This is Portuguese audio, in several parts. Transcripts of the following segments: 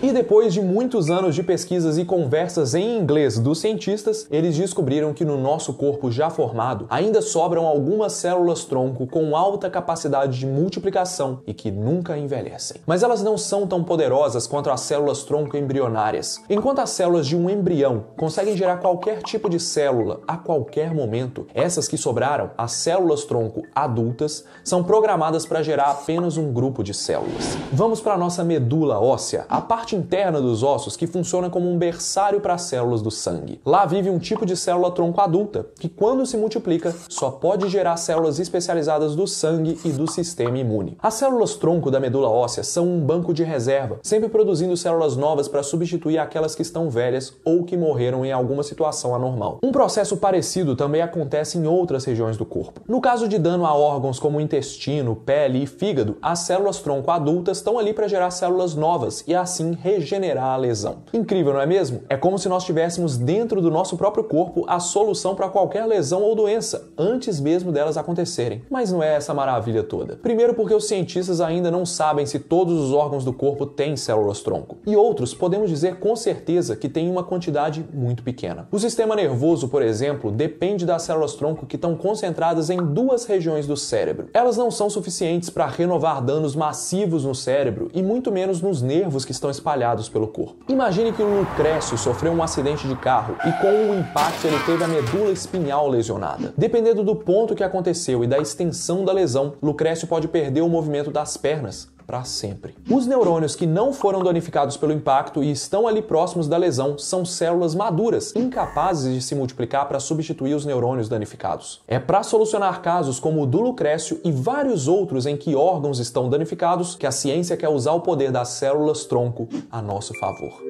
E depois de muitos anos de pesquisas e conversas em inglês dos cientistas, eles descobriram que no nosso corpo já formado ainda sobram algumas células-tronco com alta capacidade de multiplicação e que nunca envelhecem. Mas elas não são tão poderosas quanto as células-tronco embrionárias. Enquanto as células de um embrião conseguem gerar qualquer tipo de célula a qualquer momento, essas que sobraram, as células-tronco adultas, são programadas para gerar apenas um grupo de células. Vamos para a nossa medula óssea, a parte interna dos ossos que funciona como um berçário para as células do sangue. Lá vive um tipo de célula-tronco adulta, que quando se multiplica, só pode gerar células especializadas do sangue e do sistema imune. As células-tronco da medula óssea são um banco de reserva, sempre produzindo células novas para substituir aquelas que estão velhas ou que morreram em alguma situação anormal. Um processo parecido também acontece em outras regiões do corpo. No caso de dano a órgãos como intestino, pele e fígado, as células-tronco adultas estão ali para gerar células novas e assim regenerar a lesão. Incrível, não é mesmo? É como se nós tivéssemos dentro do nosso próprio corpo a solução para qualquer lesão ou doença, antes mesmo delas acontecerem. Mas não é essa maravilha toda. Primeiro porque os cientistas ainda não sabem se todos os órgãos do corpo têm células-tronco. E outros podemos dizer com certeza que tem uma quantidade muito pequena. O sistema nervoso, por exemplo, depende das células-tronco que estão concentradas em duas regiões do cérebro. Elas não são suficientes para renovar danos massivos no cérebro e muito menos nos nervos que estão espalhados pelo corpo. Imagine que o Lucrécio sofreu um acidente de carro e com o impacto ele teve a medula espinhal lesionada. Dependendo do ponto que aconteceu e da extensão da lesão, Lucrécio pode perder o movimento das pernas para sempre. Os neurônios que não foram danificados pelo impacto e estão ali próximos da lesão são células maduras, incapazes de se multiplicar para substituir os neurônios danificados. É para solucionar casos como o do Lucrécio e vários outros em que órgãos estão danificados que a ciência quer usar o poder das células-tronco a nosso favor.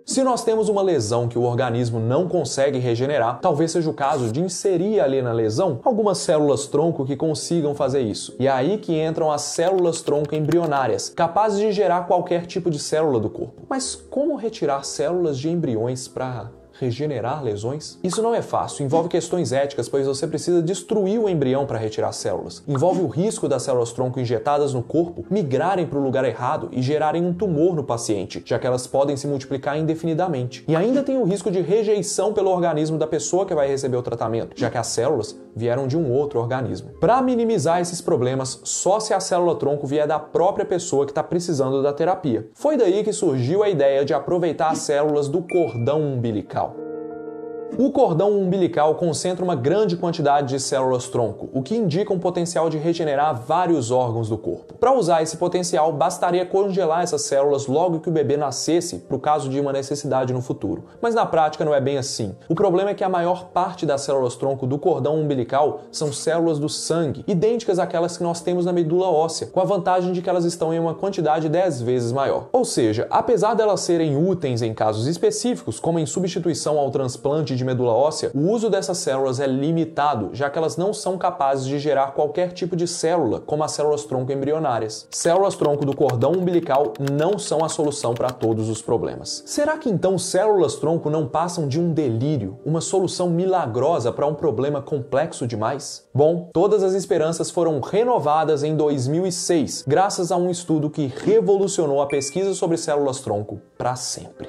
Se nós temos uma lesão que o organismo não consegue regenerar, talvez seja o caso de inserir ali na lesão algumas células-tronco que consigam fazer isso. E é aí que entram as células-tronco embrionárias, capazes de gerar qualquer tipo de célula do corpo. Mas como retirar células de embriões para regenerar lesões? Isso não é fácil, envolve questões éticas, pois você precisa destruir o embrião para retirar células. Envolve o risco das células-tronco injetadas no corpo migrarem para o lugar errado e gerarem um tumor no paciente, já que elas podem se multiplicar indefinidamente. E ainda tem o risco de rejeição pelo organismo da pessoa que vai receber o tratamento, já que as células vieram de um outro organismo. Para minimizar esses problemas, só se a célula-tronco vier da própria pessoa que está precisando da terapia. Foi daí que surgiu a ideia de aproveitar as células do cordão umbilical. O cordão umbilical concentra uma grande quantidade de células-tronco, o que indica um potencial de regenerar vários órgãos do corpo. Para usar esse potencial, bastaria congelar essas células logo que o bebê nascesse, para o caso de uma necessidade no futuro. Mas na prática não é bem assim. O problema é que a maior parte das células-tronco do cordão umbilical são células do sangue, idênticas àquelas que nós temos na medula óssea, com a vantagem de que elas estão em uma quantidade 10 vezes maior. Ou seja, apesar delas serem úteis em casos específicos, como em substituição ao transplante de medula óssea, o uso dessas células é limitado, já que elas não são capazes de gerar qualquer tipo de célula, como as células-tronco embrionárias. Células-tronco do cordão umbilical não são a solução para todos os problemas. Será que então células-tronco não passam de um delírio, uma solução milagrosa para um problema complexo demais? Bom, todas as esperanças foram renovadas em 2006, graças a um estudo que revolucionou a pesquisa sobre células-tronco para sempre.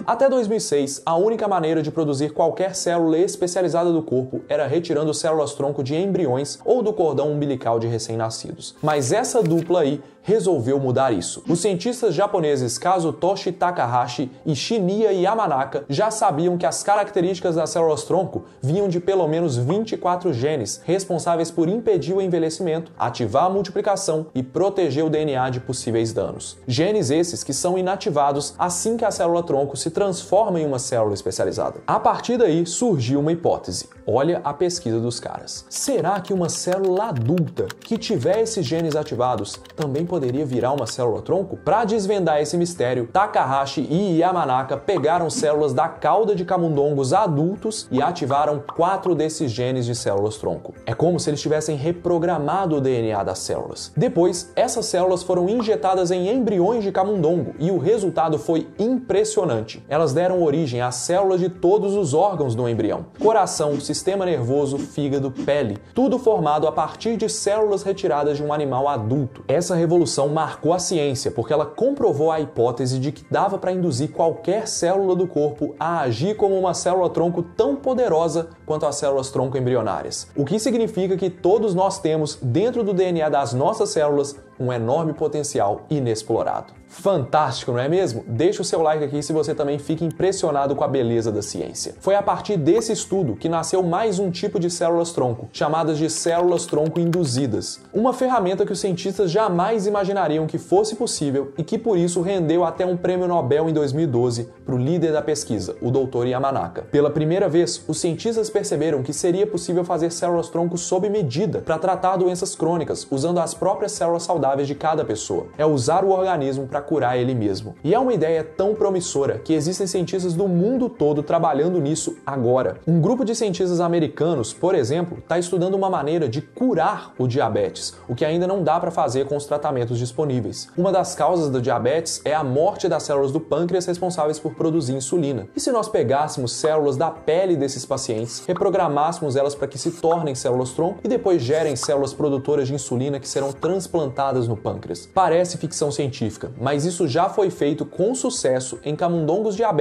Até 2006, a única maneira de produzir qualquer célula especializada do corpo era retirando células-tronco de embriões ou do cordão umbilical de recém-nascidos. Mas essa dupla aí resolveu mudar isso. Os cientistas japoneses Kazutoshi Takahashi e Shinya Yamanaka já sabiam que as características das células-tronco vinham de pelo menos 24 genes responsáveis por impedir o envelhecimento, ativar a multiplicação e proteger o DNA de possíveis danos. Genes esses que são inativados assim que a célula-tronco se transforma em uma célula especializada. A partir daí surgiu uma hipótese. Olha a pesquisa dos caras. Será que uma célula adulta que tiver esses genes ativados também poderia virar uma célula-tronco? Para desvendar esse mistério, Takahashi e Yamanaka pegaram células da cauda de camundongos adultos e ativaram 4 desses genes de células-tronco. É como se eles tivessem reprogramado o DNA das células. Depois, essas células foram injetadas em embriões de camundongo e o resultado foi impressionante. Elas deram origem às células de todos os órgãos do embrião: coração, sistema nervoso, fígado, pele, tudo formado a partir de células retiradas de um animal adulto. Essa revolução solução marcou a ciência, porque ela comprovou a hipótese de que dava para induzir qualquer célula do corpo a agir como uma célula-tronco tão poderosa quanto as células-tronco embrionárias. O que significa que todos nós temos, dentro do DNA das nossas células, um enorme potencial inexplorado. Fantástico, não é mesmo? Deixa o seu like aqui se você também fica impressionado com a beleza da ciência. Foi a partir desse estudo que nasceu mais um tipo de células-tronco, chamadas de células-tronco induzidas. Uma ferramenta que os cientistas jamais imaginariam que fosse possível e que por isso rendeu até um prêmio Nobel em 2012 para o líder da pesquisa, o Dr. Yamanaka. Pela primeira vez, os cientistas perceberam que seria possível fazer células-tronco sob medida para tratar doenças crônicas, usando as próprias células saudáveis de cada pessoa. É usar o organismo para curar ele mesmo. E é uma ideia tão promissora que existem cientistas do mundo todo trabalhando nisso agora. Um grupo de cientistas americanos, por exemplo, está estudando uma maneira de curar o diabetes, o que ainda não dá para fazer com os tratamentos disponíveis. Uma das causas do diabetes é a morte das células do pâncreas responsáveis por produzir insulina. E se nós pegássemos células da pele desses pacientes, reprogramássemos elas para que se tornem células-tronco e depois gerem células produtoras de insulina que serão transplantadas no pâncreas? Parece ficção científica, mas isso já foi feito com sucesso em camundongos diabéticos,